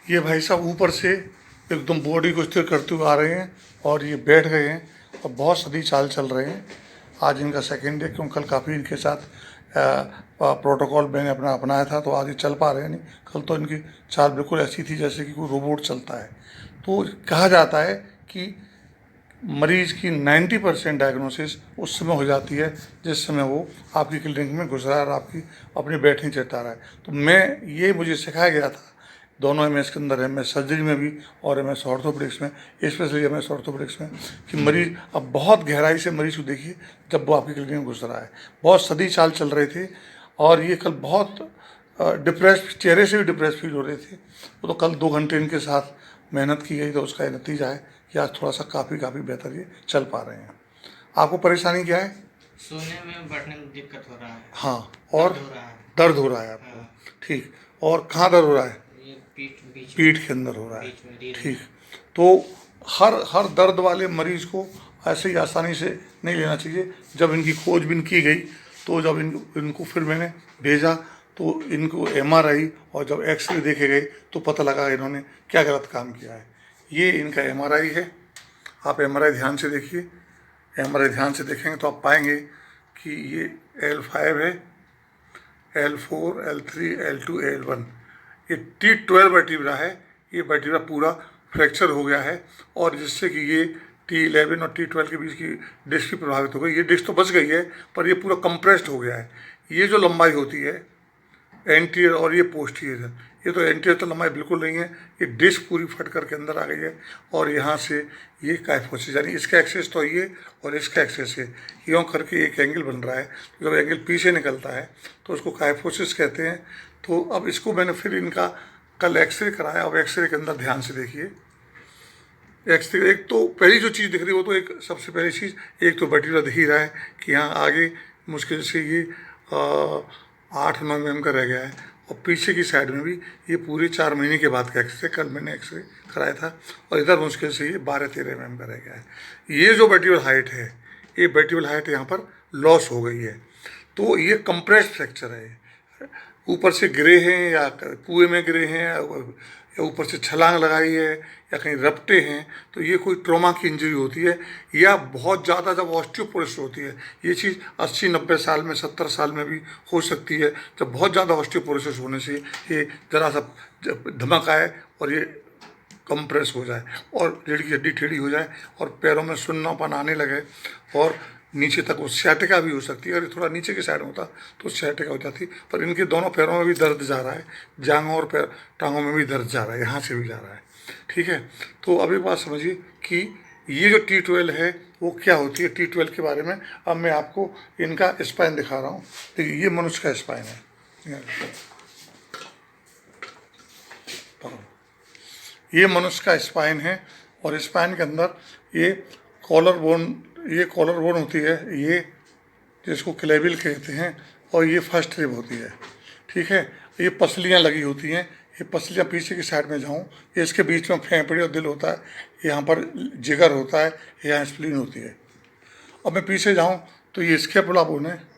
ये भाई साहब ऊपर से एकदम बॉडी को स्थिर करते हुए आ रहे हैं और ये बैठ गए हैं और बहुत सदी चाल चल रहे हैं। आज इनका सेकंड डे, क्योंकि कल काफ़ी इनके साथ प्रोटोकॉल मैंने अपना अपनाया था, तो आज ये चल पा रहे हैं। नहीं, कल तो इनकी चाल बिल्कुल ऐसी थी जैसे कि कोई रोबोट चलता है। तो कहा जाता है कि मरीज की 90% डायग्नोसिस उस समय हो जाती है जिस समय वो आपकी क्लिनिक में घुस रहा है और आपकी अपनी बैठनी चटा रहा है। तो मुझे सिखाया गया था दोनों एमएस के अंदर, एमएस सर्जरी में भी और एमएस ऑर्थोपेडिक्स में, स्पेशली एमएस ऑर्थोपेडिक्स में, कि मरीज अब बहुत गहराई से मरीज को देखिए जब वो आपकी क्लिनिक में घुस रहा है। बहुत सदी चाल चल रहे थे और ये कल बहुत डिप्रेस, चेहरे से भी डिप्रेस फील हो रहे थे। वो तो कल 2 घंटे इनके साथ मेहनत की गई, तो उसका ये नतीजा है कि आज थोड़ा सा काफ़ी बेहतर ये चल पा रहे हैं। आपको परेशानी क्या है? सोने में बैठने में दिक्कत हो रहा है। हाँ, और दर्द हो रहा है। दर्द हो रहा है आपको? हाँ। ठीक। और कहाँ दर्द हो रहा है? ये बीच पीठ के अंदर हो रहा है। बीच में रीढ़ ठीक। तो हर दर्द वाले मरीज को ऐसे ही आसानी से नहीं लेना चाहिए। जब इनकी खोजबीन की गई, तो जब इनको फिर मैंने भेजा, तो इनको एमआरआई और जब एक्सरे देखे गए तो पता लगा इन्होंने क्या गलत काम किया है। ये इनका एमआरआई है। आप एमआरआई ध्यान से देखिए। एमआरआई ध्यान से देखेंगे तो आप पाएंगे कि ये L5 है, L4, L3, L2, L1। ये T12 वर्टिब्रा है। ये वर्टिब्रा पूरा फ्रैक्चर हो गया है और जिससे कि ये T11 और T12 के बीच की डिस्क भी प्रभावित हो गई। ये डिस्क तो बच गई है पर ये पूरा कंप्रेस्ड हो गया है। ये जो लंबाई होती है एंटीरियर और ये पोस्टीरियर है, ये तो एंटीरियर तो लंबाई बिल्कुल नहीं है। ये डिस्क पूरी फट करके अंदर आ गई है और यहाँ से ये काइफोसिस, यानी इसका एक्सेस तो ये और इसका एक्सेस है, यूँ करके एक एंगल बन रहा है। तो जब एंगल पीछे निकलता है तो उसको काइफोसिस कहते हैं। तो अब इसको मैंने फिर इनका कल एक्सरे कराया। अब एक्सरे के अंदर ध्यान से देखिए। एक्सरे, एक तो पहली जो चीज़ दिख रही है वो तो एक सबसे पहली चीज़, एक तो वर्टिब्रा दिख ही रहा है कि यहाँ आगे मुश्किल से ये 8-9 mm का रह गया है और पीछे की साइड में भी ये पूरे 4 महीने के बाद का एक्सरे, कल मैंने एक्सरे कराया था, और इधर मुश्किल से ये 12-13 mm का रह गया है। ये जो वर्टिब्रल हाइट है, ये वर्टिब्रल हाइट यहाँ पर लॉस हो गई है। तो ये कंप्रेस्ड फ्रैक्चर है। ऊपर से गिरे हैं या कुएं में गिरे हैं या ऊपर से छलांग लगाई है या कहीं रपटे हैं, तो ये कोई ट्रॉमा की इंजरी होती है। या बहुत ज़्यादा जब ऑस्टियोपोरोसिस होती है, ये चीज़ 80-90 साल में, 70 साल में भी हो सकती है। जब बहुत ज़्यादा ऑस्टियोपोरोसिस होने से ये ज़रा सा धमक आए और ये कंप्रेस हो जाए और रीढ़ की हड्डी टेढ़ी हो जाए और पैरों में सुन्नापन आने लगे और नीचे तक वो सियाटिका भी हो सकती है। अगर थोड़ा नीचे की साइड होता तो सियाटिका हो जाती। पर इनके दोनों पैरों में भी दर्द जा रहा है, जांघों और पैर टांगों में भी दर्द जा रहा है, यहाँ से भी जा रहा है। ठीक है। तो अभी बात समझिए कि ये जो T12 है वो क्या होती है। T12 के बारे में अब मैं आपको इनका स्पाइन दिखा रहा हूँ। देखिए, ये मनुष्य का स्पाइन है। ये मनुष्य का स्पाइन है और स्पाइन के अंदर ये कॉलर बोन होती है, ये जिसको क्लेविल कहते हैं, और ये फर्स्ट रिब होती है। ठीक है। ये पसलियाँ लगी होती हैं। ये पसलियाँ पीछे की साइड में जाऊँ, ये इसके बीच में फेफड़े और दिल होता है, यहाँ पर जिगर होता है, यहाँ स्प्लीन होती है। अब मैं पीछे जाऊँ तो ये स्कैपुला बोन है।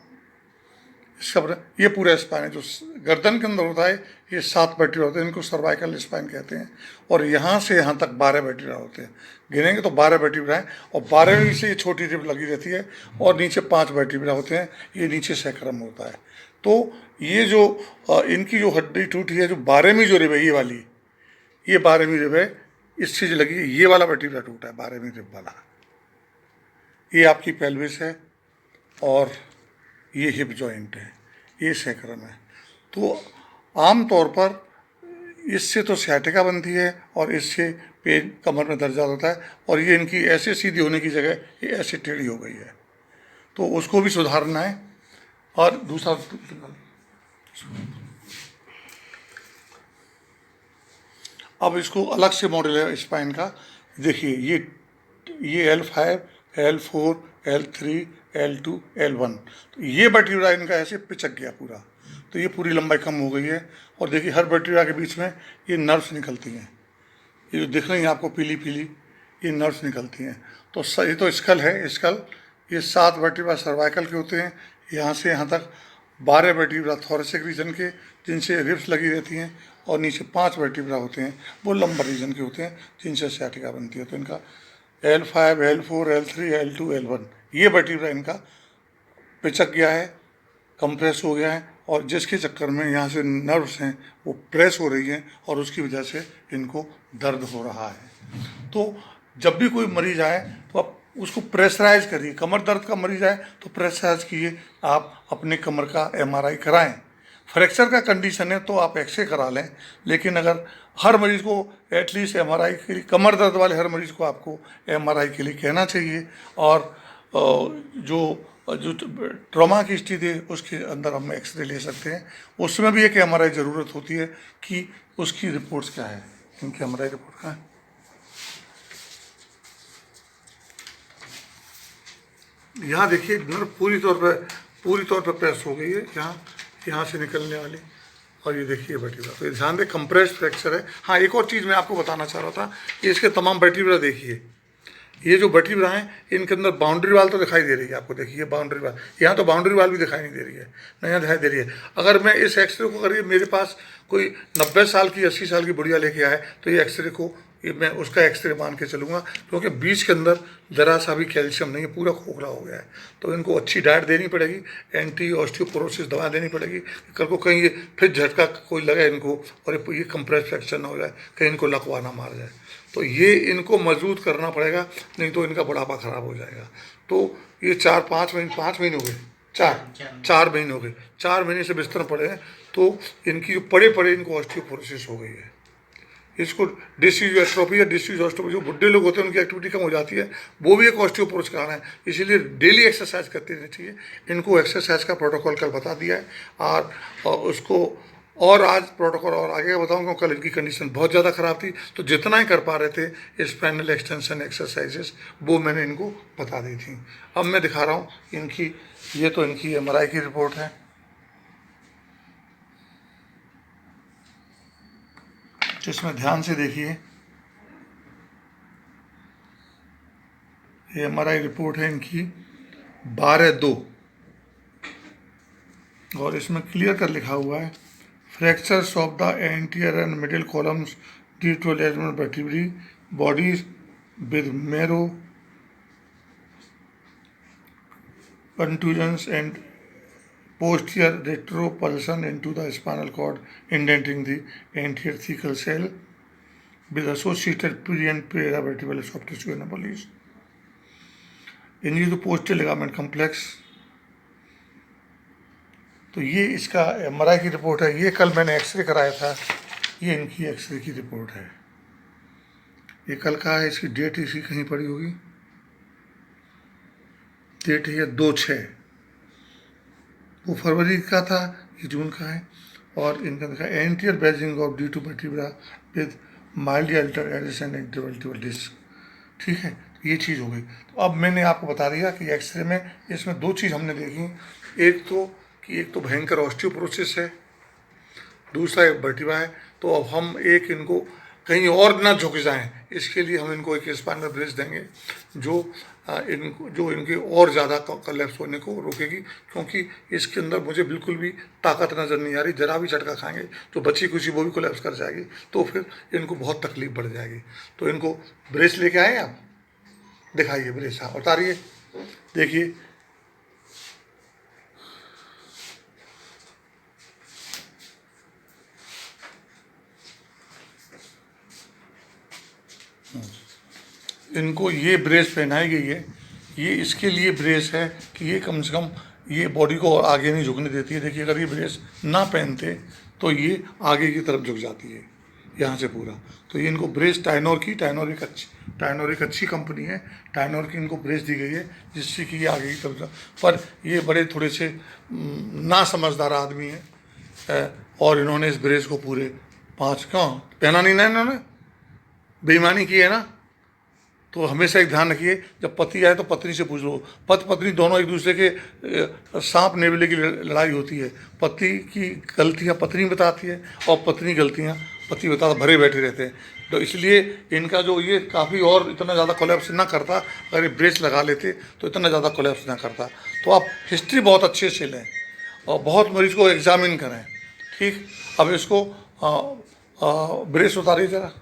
ये पूरा स्पाइन है। जो गर्दन के अंदर होता है ये 7 वर्टिब्रा होते हैं, इनको सर्वाइकल स्पाइन कहते हैं। और यहाँ से यहाँ तक 12 वर्टिब्रा होते हैं। गिनेंगे तो 12 वर्टिब्रा है और 12वीं से ये छोटी रिब लगी रहती है और नीचे 5 वर्टिब्रा होते हैं। ये नीचे सैक्रम होता है। तो ये जो इनकी जो हड्डी टूटी है, जो 12वीं जो रिब है, ये वाली, ये 12वीं रिब है, इससे जो लगी है, ये वाला वर्टिब्रा टूटा है, 12वीं रिब वाला। ये आपकी पेल्विस है और ये हिप जॉइंट है, ये सैक्रम है। तो आम तौर पर इससे तो सियाटिका बनती है और इससे पेन, कमर में दर्द होता है, और ये इनकी ऐसे सीधी होने की जगह ये ऐसे टेढ़ी हो गई है, तो उसको भी सुधारना है। और दूसरा, अब इसको अलग से मॉडल है स्पाइन का। देखिए, ये L5, L4, L3, L2, L1, तो ये वर्टिब्रा इनका ऐसे पिचक गया पूरा, तो ये पूरी लंबाई कम हो गई है। और देखिए, हर वर्टिब्रा के बीच में ये नर्व्स निकलती हैं, ये जो दिख रही हैं आपको पीली पीली, ये नर्व्स निकलती हैं। तो ये तो स्कल है, स्कल, ये 7 वर्टिब्रा सर्वाइकल के होते हैं, यहाँ से यहाँ तक 12 वर्टिब्रा थोरेसिक रीजन के जिनसे रिब्स लगी रहती हैं, और नीचे 5 वर्टिब्रा होते हैं वो लंबर रीजन के होते हैं जिनसे सciatica बनती है। तो इनका L5, L4, L3, L2, L1 ये वर्टिब्रा इनका पिचक गया है, कंप्रेस हो गया है, और जिसके चक्कर में यहाँ से नर्व्स हैं वो प्रेस हो रही हैं और उसकी वजह से इनको दर्द हो रहा है। तो जब भी कोई मरीज आए तो आप उसको प्रेशराइज करिए। कमर दर्द का मरीज आए तो प्रेशराइज कीजिए, आप अपने कमर का MRI कराएं। फ्रैक्चर का कंडीशन है तो आप एक्सरे करा लें, लेकिन अगर हर मरीज को एटलीस्ट MRI के लिए, कमर दर्द वाले हर मरीज को आपको MRI के लिए कहना चाहिए। और जो ट्रॉमा की स्थिति है उसके अंदर हम एक्सरे ले सकते हैं, उसमें भी एक MRI ज़रूरत होती है कि उसकी रिपोर्ट्स क्या है। इनकी MRI रिपोर्ट का है, यहाँ देखिए नर्व पूरी तौर पर प्रेस हो गई है, यहाँ से निकलने वाली, और ये देखिए वर्टिब्रा। तो ये ध्यान दें कंप्रेस्ड फ्रैक्चर है। हाँ, एक और चीज़ मैं आपको बताना चाह रहा था, ये इसके तमाम वर्टिब्रा देखिए, ये जो वर्टिब्रा हैं इनके अंदर बाउंड्री वाल तो दिखाई दे रही है आपको, देखिए बाउंड्री वाल, यहाँ तो बाउंड्री वाल भी दिखाई नहीं दे रही है, न यहाँ दिखाई दे रही है। अगर मैं इस एक्सरे को, अगर ये मेरे पास कोई 90 साल की 80 साल की बुढ़िया लेके आए तो ये एक्सरे को, ये मैं उसका एक्सरे मान के चलूँगा, क्योंकि बीच के अंदर ज़रा सा भी कैल्शियम नहीं है, पूरा खोखला हो गया है। तो इनको अच्छी डाइट देनी पड़ेगी, एंटी ऑस्टियोपोरोसिस दवा देनी पड़ेगी, कल को कहीं ये फिर झटका कोई लगे इनको और ये कंप्रेस फ्रैक्चर ना हो जाए, कहीं इनको लकवा ना मार जाए। तो ये इनको मजबूत करना पड़ेगा, नहीं तो इनका बुढ़ापा ख़राब हो जाएगा। तो ये 5 महीने हो गए, 4 महीने हो गए, 4 महीने से बिस्तर पड़े हैं, तो इनकी जो पड़े इनको ऑस्टियोपोरोसिस हो गई है। इसको डिस्यूज एस्ट्रोफी या डिस्यूज ऑस्ट्रोफी, जो बुढ़े लोग होते हैं उनकी एक्टिविटी कम हो जाती है, वो भी एक ऑस्टियोपोरोसिस का कारण है। इसीलिए डेली एक्सरसाइज करते रहना चाहिए। इनको एक्सरसाइज का प्रोटोकॉल कल बता दिया है, और उसको और आज प्रोटोकॉल और आगे बताऊंगा। कल इनकी कंडीशन बहुत ज़्यादा ख़राब थी, तो जितना ही कर पा रहे थे स्पाइनल एक्सटेंशन एक्सरसाइजेस वो मैंने इनको बता दी थी। अब मैं दिखा रहा हूँ इनकी, ये तो इनकी MRI की रिपोर्ट है, जिसमें ध्यान से देखिए, ये MRI रिपोर्ट है इनकी 12/2, और इसमें क्लियर कर लिखा हुआ है fractures of the anterior and middle columns due to element vertebrae bodies with marrow contusions and posterior retropulsion into the spinal cord, indenting the anterior thecal cell with associated pre and paravertebral soft tissue anomalies. Injury to posterior ligament complex. तो ये इसका MRI की report है। ये कल मैंने x ray कराया था, ये इनकी एक्सरे की रिपोर्ट है। ये कल का है, इसकी डेट इसी कहीं पड़ी होगी, डेट है 2/6, वो फरवरी का था, ये जून का है। और इनका देखा anterior wedging of due to vertebra with mildly altered addition intervertebral disc. ठीक है, ये चीज़ हो गई। तो अब मैंने आपको बता दिया कि एक्सरे में इसमें 2 चीज़ हमने देखी, एक तो भयंकर ऑस्टियोपोरोसिस है, दूसरा एक वर्टिब्रा है। तो अब हम इनको कहीं और ना झुक जाएं, इसके लिए हम इनको एक स्पाइनल ब्रेस देंगे जो इनके और ज़्यादा कोलैप्स होने को रोकेगी, क्योंकि इसके अंदर मुझे बिल्कुल भी ताकत नज़र नहीं आ रही। जरा भी झटका खाएंगे तो बच्ची खुशी वो भी कोलैप्स कर जाएगी, तो फिर इनको बहुत तकलीफ बढ़ जाएगी। तो इनको ब्रेस लेके आए आप, दिखाइए ब्रेस, हाँ उतारिए, देखिए इनको ये ब्रेस पहनाई गई है। ये इसके लिए ब्रेस है कि ये कम से कम ये बॉडी को आगे नहीं झुकने देती है। देखिए, अगर ये ब्रेस ना पहनते तो ये आगे की तरफ झुक जाती है यहाँ से पूरा। तो ये इनको ब्रेस टाइनोर एक अच्छी कंपनी है, टाइनोर की इनको ब्रेस दी गई है, जिससे कि ये आगे की तरफ। पर ये बड़े थोड़े से ना समझदार आदमी हैं, और इन्होंने इस ब्रेस को पूरे 5 क्यों पहना नहीं ना, इन्होंने बेईमानी की है ना। तो हमेशा एक ध्यान रखिए, जब पति आए तो पत्नी से पूछ लो। पति पत्नी दोनों एक दूसरे के सांप नेवले की लड़ाई होती है। पति की गलतियां पत्नी बताती है और पत्नी गलतियां पति बताता, भरे बैठे रहते हैं। तो इसलिए इनका जो ये काफ़ी और इतना ज़्यादा कोलैप्स ना करता, अगर ये ब्रेस लगा लेते तो इतना ज़्यादा कोलैप्स ना करता। तो आप हिस्ट्री बहुत अच्छे से लें, और बहुत मरीज को एग्जामिन करें। ठीक, अब इसको ब्रेस उतारिए जरा।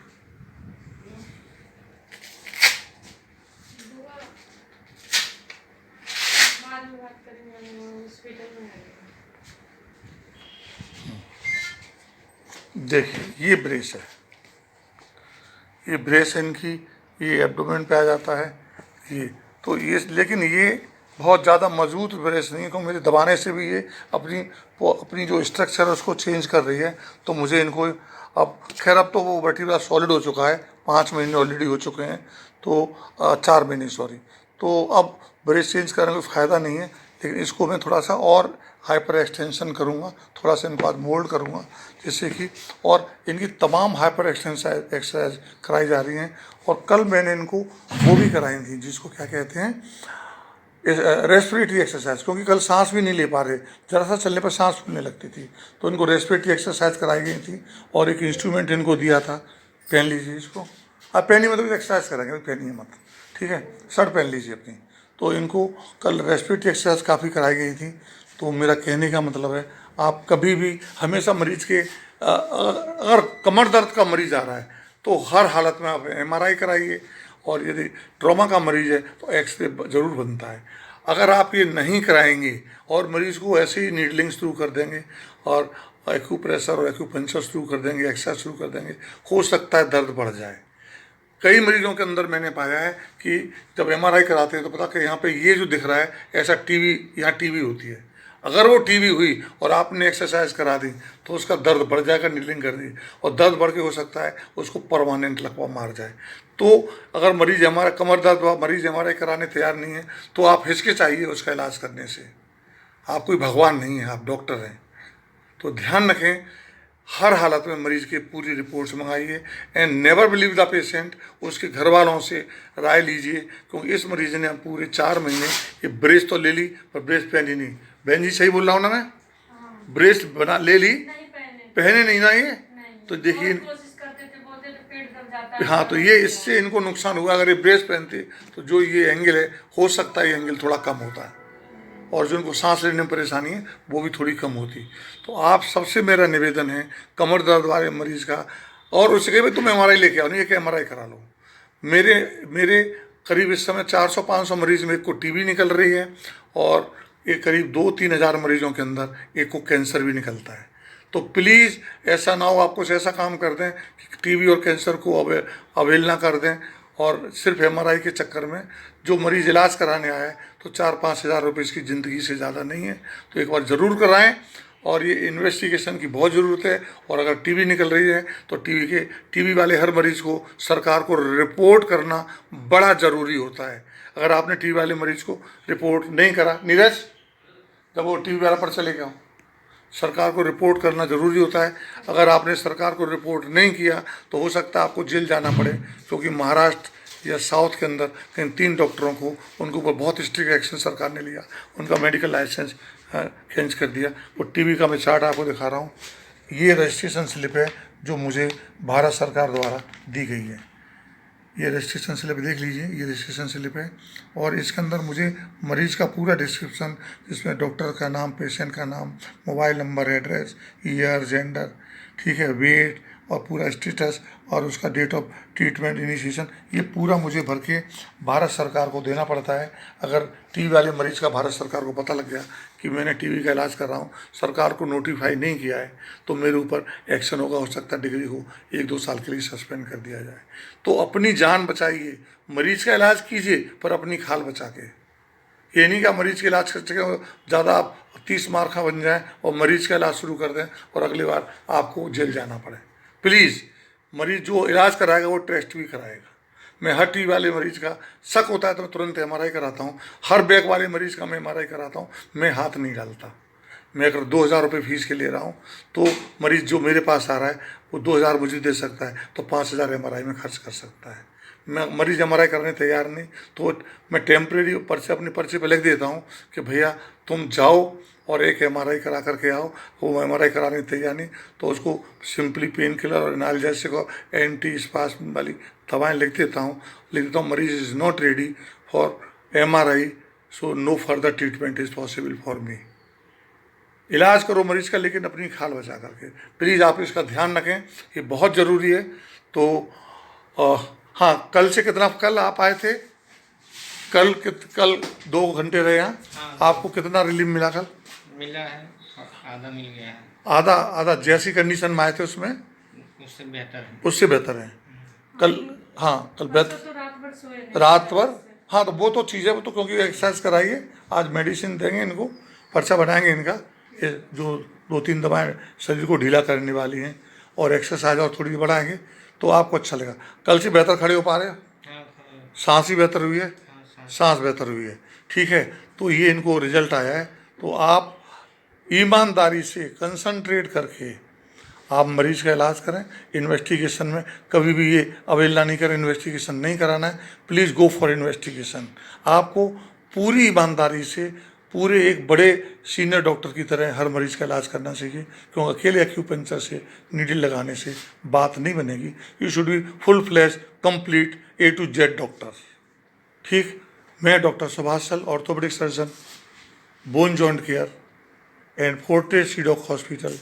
देखिए ये ब्रेस है, ये ब्रेस है इनकी, ये एब्डोमेन पे आ जाता है ये। तो ये, लेकिन ये बहुत ज़्यादा मजबूत ब्रेस नहीं है, क्योंकि मेरे दबाने से भी ये अपनी जो स्ट्रक्चर है उसको चेंज कर रही है। तो मुझे इनको अब खैर, अब तो वो वर्टिब्रा सॉलिड हो चुका है, 5 महीने ऑलरेडी हो चुके हैं, तो 4 महीने सॉरी। तो अब ब्रेस चेंज करने का फ़ायदा नहीं है, लेकिन इसको मैं थोड़ा सा और हाइपर एक्सटेंशन करूँगा, थोड़ा सा इनको आज मोल्ड करूँगा, जिससे कि, और इनकी तमाम हाइपर एक्सटेंसाइज एक्सरसाइज कराई जा रही हैं। और कल मैंने इनको वो भी कराई थी, जिसको क्या कहते हैं, रेस्पिरेटरी एक्सरसाइज, क्योंकि कल सांस भी नहीं ले पा रहे, ज़रा सा चलने पर सांस फूलने लगती थी, तो इनको रेस्पिरेटरी एक्सरसाइज कराई गई थी। और एक इंस्ट्रूमेंट इनको दिया था, पहन लीजिए इसको। आप पहनिए, मतलब एक्सरसाइज करेंगे, पहनिए मत, ठीक है, शर्ट पहन लीजिए अपनी। तो इनको कल रेस्पिरेटरी एक्सरसाइज काफ़ी कराई गई थी। तो मेरा कहने का मतलब है, आप कभी भी हमेशा मरीज के अगर कमर दर्द का मरीज आ रहा है तो हर हालत में आप MRI कराइए, और यदि ट्रॉमा का मरीज है तो एक्सरे ज़रूर बनता है। अगर आप ये नहीं कराएंगे और मरीज को ऐसे ही नीडलिंग शुरू कर देंगे और एक्यूप्रेशर और एक्यूपंक्चर शुरू कर देंगे, एक्सरसाइज शुरू कर देंगे, हो सकता है दर्द बढ़ जाए। कई मरीजों के अंदर मैंने पाया है कि जब MRI कराते हैं तो पता कि यहाँ पे ये जो दिख रहा है ऐसा यहाँ टीबी होती है। अगर वो टीबी हुई और आपने एक्सरसाइज करा दी तो उसका दर्द बढ़ जाएगा, नीलिंग कर दी, और दर्द बढ़ के हो सकता है उसको परमानेंट लकवा मार जाए। तो अगर मरीज हमारा कमर दर्द हुआ, मरीज MRI कराने तैयार नहीं है, तो आप हिचकिचाइए उसका इलाज करने से। आप कोई भगवान नहीं है, आप डॉक्टर हैं। तो ध्यान रखें, हर हालत में मरीज की पूरी रिपोर्ट्स मंगाइए, and never believe the patient. उसके घर वालों से राय लीजिए, क्योंकि इस मरीज ने पूरे 4 महीने ये ब्रेस तो ले ली पर ब्रेस पहनी नहीं। बहन जी सही बोल रहा हूँ ना मैं? ब्रेस बना ले ली, पहने नहीं ना ये। तो देखिए, हाँ, तो ये इससे इनको नुकसान हुआ। अगर ये ब्रेस पहनते तो जो ये एंगल है, हो सकता है ये एंगल थोड़ा कम होता है, और जो उनको सांस लेने में परेशानी है वो भी थोड़ी कम होती। तो आप सबसे मेरा निवेदन है, कमर दर्द वाले मरीज़ का, और उससे कहे भाई तुम MRI लेके आओ, नहीं है कि MRI करा लो। मेरे करीब इस समय 400-500 मरीज में एक को टीबी निकल रही है, और एक करीब 2-3 हज़ार मरीजों के अंदर एक को कैंसर भी निकलता है। तो प्लीज़ ऐसा ना हो आप कुछ ऐसा काम कर दें कि टीबी और कैंसर को अवेलना कर दें, और सिर्फ MRI के चक्कर में जो मरीज़ इलाज कराने आया है तो 4-5 हज़ार रुपये इसकी ज़िंदगी से ज़्यादा नहीं है। तो एक बार ज़रूर कराएं, और ये इन्वेस्टिगेशन की बहुत ज़रूरत है। और अगर टीबी निकल रही है तो टीबी वाले हर मरीज़ को सरकार को रिपोर्ट करना बड़ा ज़रूरी होता है। अगर आपने टीबी वाले मरीज़ को रिपोर्ट नहीं करा, नीरज जब वो टीबी वाला पर चले गया, सरकार को रिपोर्ट करना ज़रूरी होता है। अगर आपने सरकार को रिपोर्ट नहीं किया तो हो सकता है आपको जेल जाना पड़े, क्योंकि महाराष्ट्र या साउथ के अंदर कहीं 3 डॉक्टरों को, उनके ऊपर बहुत स्ट्रिक्ट एक्शन सरकार ने लिया, उनका मेडिकल लाइसेंस चेंज कर दिया। वो टीबी का मैं चार्ट आपको दिखा रहा हूँ, ये रजिस्ट्रेशन स्लिप है जो मुझे भारत सरकार द्वारा दी गई है। ये रजिस्ट्रेशन स्लिप देख लीजिए, ये रजिस्ट्रेशन स्लिप है, और इसके अंदर मुझे मरीज़ का पूरा डिस्क्रिप्शन, जिसमें डॉक्टर का नाम, पेशेंट का नाम, mobile number, address, year, gender, ठीक है, वेट, और पूरा स्टेटस, और उसका डेट ऑफ ट्रीटमेंट इनिशिएशन, ये पूरा मुझे भर के भारत सरकार को देना पड़ता है। अगर टीबी वाले मरीज़ का भारत सरकार को पता लग गया कि मैंने टीबी का इलाज कर रहा हूँ, सरकार को नोटिफाई नहीं किया है, तो मेरे ऊपर एक्शन होगा, हो सकता है डिग्री को 1-2 साल के लिए सस्पेंड कर दिया जाए। तो अपनी जान बचाइए, मरीज़ का इलाज कीजिए पर अपनी खाल बचा के। ये नहीं कि मरीज़ का इलाज करते ज़्यादा आप 30 मार खा बन जाएँ और मरीज़ का इलाज शुरू कर दें और अगली बार आपको जेल जाना पड़े। प्लीज़, मरीज़ जो इलाज कराएगा वो टेस्ट भी कराएगा। मैं हर टीबी वाले मरीज़ का शक होता है तो मैं तुरंत MRI कराता हूँ, हर बैक वाले मरीज़ का मैं MRI कराता हूँ, मैं हाथ नहीं डालता। मैं अगर 2,000 रुपये फीस के ले रहा हूँ तो मरीज़ जो मेरे पास आ रहा है वो 2,000 मुझे दे सकता है, तो 5,000 MRI में खर्च कर सकता है। मैं मरीज़ MRI करने तैयार नहीं तो मैं टेम्प्रेरी पर्चे अपनी पर्चे पर लिख देता हूँ कि भैया तुम जाओ और एक MRI करा करके आओ। वो MRI कराने तैयार नहीं तो उसको सिंपली पेन किलर और एनाल्जेसिक और एंटी स्पास्म वाली दवाएँ लिख देता हूँ। मरीज is not ready for MRI, so no further treatment is possible for me. इलाज करो मरीज का, लेकिन अपनी खाल बचा करके। प्लीज़ आप इसका ध्यान रखें, ये बहुत ज़रूरी है। तो हाँ, कल से कितना, कल आप आए थे, कल 2 घंटे रहे यहाँ। हाँ, आपको कितना रिलीफ मिला कल? मिला है, आधा मिल गया है। आधा आधा जैसी कंडीशन में आए थे उसमें उससे बेहतर है। उससे बेहतर है कल। हाँ, कल बेहतर, तो रात भर सोए नहीं। रात भर। हाँ, तो वो तो चीज़ है, वो तो क्योंकि एक्सरसाइज कराइए, आज मेडिसिन देंगे इनको, पर्चा बनाएंगे इनका, ये जो 2-3 दवाएं शरीर को ढीला करने वाली हैं, और एक्सरसाइज और थोड़ी बढ़ाएंगे तो आपको अच्छा लगेगा। कल से बेहतर खड़े हो पा रहे हो, हाँ, सांस ही बेहतर हुई है, हाँ, सांस। सांस बेहतर हुई है, ठीक है। तो ये इनको रिजल्ट आया है। तो आप ईमानदारी से कंसंट्रेट करके आप मरीज का इलाज करें। इन्वेस्टिगेशन में कभी भी ये अवहेलना नहीं करें, इन्वेस्टिगेशन नहीं कराना है, प्लीज़ गो फॉर इन्वेस्टिगेशन। आपको पूरी ईमानदारी से, पूरे एक बड़े सीनियर डॉक्टर की तरह हर मरीज का इलाज करना चाहिए, क्योंकि अकेले एक्यूपंक्चर से, नीडल लगाने से बात नहीं बनेगी। You should be full flash, complete A to Z doctor, ठीक। मैं doctor Subhash Sal, orthopedic surgeon, bone joint care and Fortis CDOC hospital,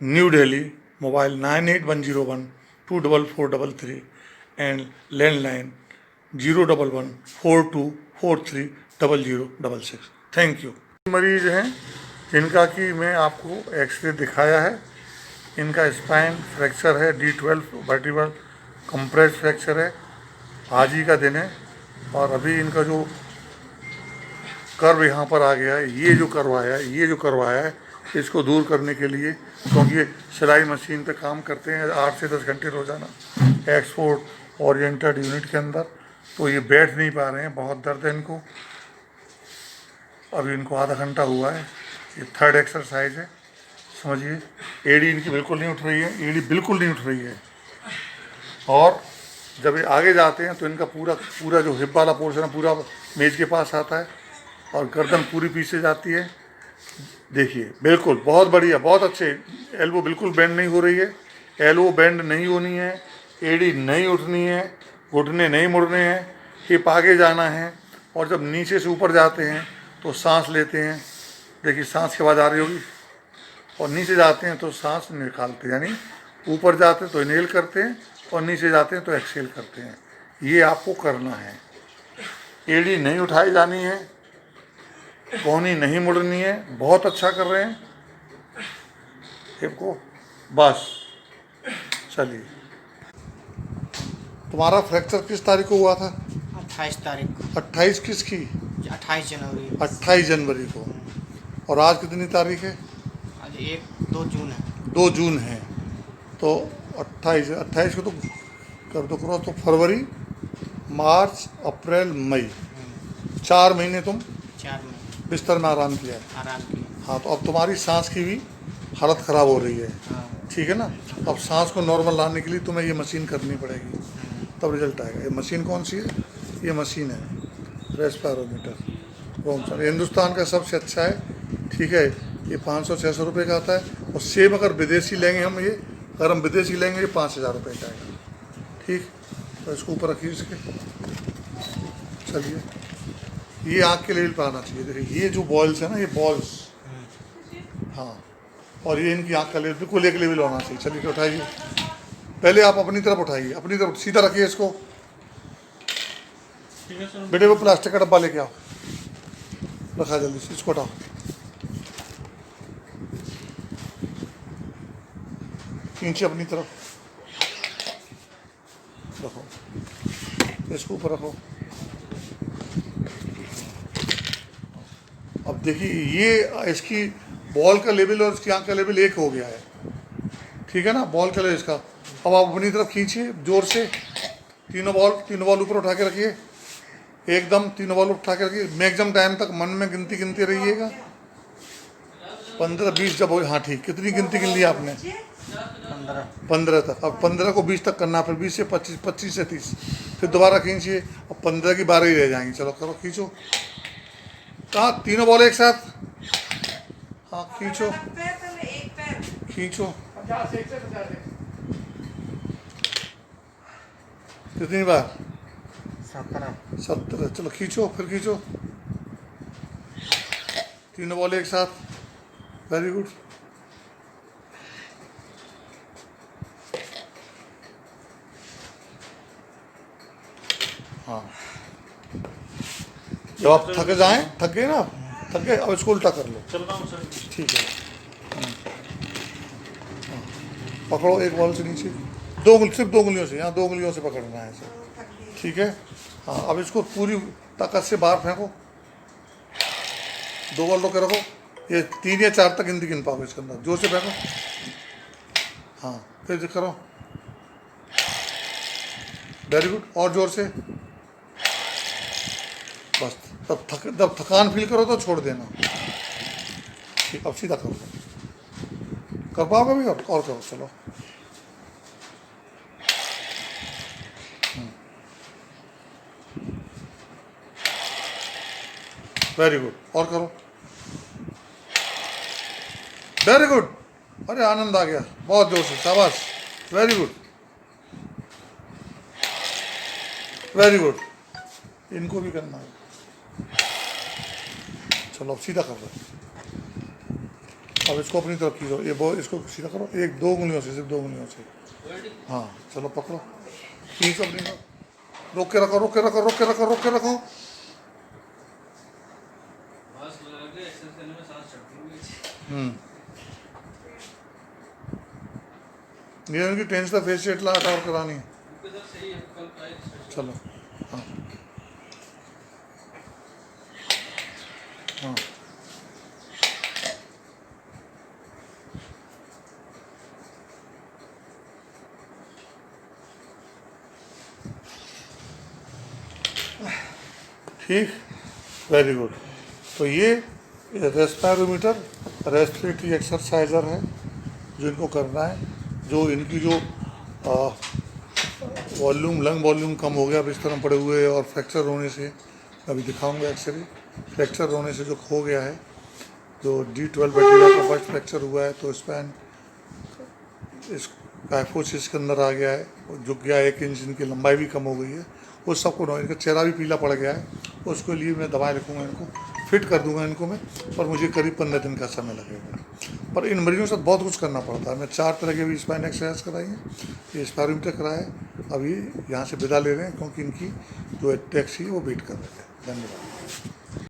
new Delhi. Mobile 9810124433 and landline 01142430066। Thank you. मरीज हैं जिनका कि मैं आपको एक्सरे दिखाया है। इनका स्पाइन फ्रैक्चर है, D12 वर्टिब्रल कंप्रेस फ्रैक्चर है। आज ही का दिन है, और अभी इनका जो कर्व यहाँ पर आ गया है, ये जो करवाया है, इसको दूर करने के लिए, क्योंकि ये सिलाई मशीन पे काम करते हैं 8 से 10 घंटे रोज़ाना एक्सपोर्ट ओरिएंटेड यूनिट के अंदर, तो ये बैठ नहीं पा रहे हैं, बहुत दर्द है इनको। अभी इनको आधा घंटा हुआ है, ये 3rd एक्सरसाइज है, समझिए। एड़ी इनकी बिल्कुल नहीं उठ रही है, एड़ी बिल्कुल नहीं उठ रही है। और जब ये आगे जाते हैं तो इनका पूरा जो हिप वाला पोर्शन है पूरा मेज के पास आता है, और गर्दन पूरी पीछे जाती है। देखिए, बिल्कुल बहुत बढ़िया, बहुत अच्छे। एल्बो बिल्कुल बेंड नहीं हो रही है, एल्बो बेंड नहीं होनी है, एड़ी नहीं उठनी है, घुटने नहीं मुड़ने हैं, हिप आगे जाना है। और जब नीचे से ऊपर जाते हैं तो सांस लेते हैं, देखिए सांस की आवाज़ आ रही होगी, और नीचे जाते हैं तो सांस निकालते हैं, यानी ऊपर जाते हैं तो इनहेल करते हैं, और नीचे जाते हैं तो एक्सहेल करते हैं। ये आपको करना है। एड़ी नहीं उठाई जानी है, कोहनी नहीं मुड़नी है। बहुत अच्छा कर रहे हैं हिप को, बस। चलिए, तुम्हारा फ्रैक्चर किस तारीख को हुआ था? 28 तारीख को। 28 किसकी? 28 जनवरी। 28 जनवरी को। और आज कितनी तारीख है? आज 2 जून है। 2 जून है, तो 28 को तो कर दो क्रॉस, तो फरवरी, मार्च, अप्रैल, मई, 4 महीने तुम 4 महीने बिस्तर में आराम किया है। आराम किया। हाँ, तो अब तुम्हारी सांस की भी हालत ख़राब हो रही है, हाँ, ठीक है ना। अब सांस को नॉर्मल लाने के लिए तुम्हें ये मशीन करनी पड़ेगी, तब रिजल्ट आएगा। ये मशीन कौन सी है? ये मशीन है रेस्पिरोमीटर, रोमसर, हिंदुस्तान का सबसे अच्छा है, ठीक है। ये 500-600 रुपये का आता है, और सेम अगर विदेशी लेंगे हम, ये अगर हम विदेशी लेंगे ये 5000 रुपये का आएगा, ठीक। तो इसको ऊपर रखिए इसके। चलिए, ये आँख के लेवल पर आना चाहिए। देखिए, ये जो बॉल्स है ना, ये बॉल्स, हाँ, और ये इनकी आँख का लेवल बिल्कुल एक लेवल होना चाहिए। चलिए, उठाइए, पहले आप अपनी तरफ उठाइए, अपनी तरफ सीधा रखिए इसको। बेटे, वो प्लास्टिक का डब्बा लेके आओ, रखा जल्दी से, इसको उठाओ। खींचिए अपनी तरफ, रखो, इसको ऊपर रखो। अब देखिए, ये इसकी बॉल का लेवल और इसकी आँख का लेवल एक हो गया है, ठीक है ना। बॉल का लेवल इसका। अब आप अपनी तरफ खींचिए जोर से, तीनों बॉल ऊपर उठा के रखिए, एकदम तीनों बॉल उठा के रखिए। मैक्सिमम टाइम तक मन में गिनती रहिएगा, 15-20 जब हो। हाँ, ठीक। कितनी गिनती गिन ली आपने? 15 तक। अब 15 को 20 तक करना, फिर 20 से 25, 25 से 30, फिर दोबारा खींचिए। अब 15 की 12 ही रह जाएंगी। चलो करो, खींचो। कहाँ? तीनों बॉल एक साथ, हाँ, खींचो खींचो। कितनी बार? 17। चलो खींचो, फिर खींचो। तीनों बॉल एक साथ, वेरी गुड। हाँ, जब आप थक जाएं, थक गए ना आप, थक गए, अब इसको उल्टा कर लो। चल रहा हूँ सर। ठीक है। पकड़ो एक बॉल से नीचे, दो उंगली, सिर्फ दो उंगलियों से, यहाँ दो उंगलियों से पकड़ना है ऐसे। ठीक है। हाँ, अब इसको पूरी ताकत से बाहर फेंको, दो बॉल रोके रखो, ये 3 या 4 तक गिन पाओगे इसके अंदर, जोर से फेंको। हाँ, फिर करो, वेरी गुड, और जोर से। बस, जब थकान फील करो तो छोड़ देना। ठीक, अब सीधा करो, कर पाओगे भी, और करो, चलो। वेरी गुड, और करो, वेरी गुड। अरे आनंद आ गया, बहुत जोर से, शाबाश, वेरी गुड, वेरी गुड। इनको भी करना है, चलो अब सीधा कर लो। अब इसको अपनी तरफ खींचो, ये इसको सीधा करो, एक दो उंगलियों से, सिर्फ दो उंगलियों से। हाँ, चलो पकड़ो, खींचो अपनी तरफ, रोक के रखो, रोक के रखो, रोक के रखो, रोक के रखो। ये उनकी टेंशन फेस शीट ला और करानी है। चलो, हाँ हाँ, ठीक, वेरी गुड। तो ये रेस्पिरोमीटर, रेस्पिरेटरी एक्सरसाइजर है जो इनको करना है, जो इनकी जो वॉल्यूम, लंग वॉल्यूम कम हो गया बिस्तर में पड़े हुए और फ्रैक्चर होने से, अभी दिखाऊंगा एक्सरे, फ्रैक्चर होने से जो खो गया है, जो D12 बैक्टीरिया का फर्स्ट फ्रैक्चर हुआ है, तो स्पैन इस काइफोसिस के अंदर आ गया है, झुक गया, 1 इंच इनकी लंबाई भी कम हो गई है, उस सबको, इनका चेहरा भी पीला पड़ गया है, उसके लिए मैं दवाई रखूँगा, इनको फिट कर दूंगा इनको मैं, पर मुझे करीब 15 दिन का समय लगेगा। पर इन मरीजों के साथ बहुत कुछ करना पड़ता है। मैं 4 तरह के भी स्पाइन एक्सरसाइज कराई हैं, ये स्पायरोमीटर कराया, अभी यहाँ से विदा ले रहे हैं क्योंकि इनकी जो टैक्सी है वो वेट कर रहे हैं। धन्यवाद।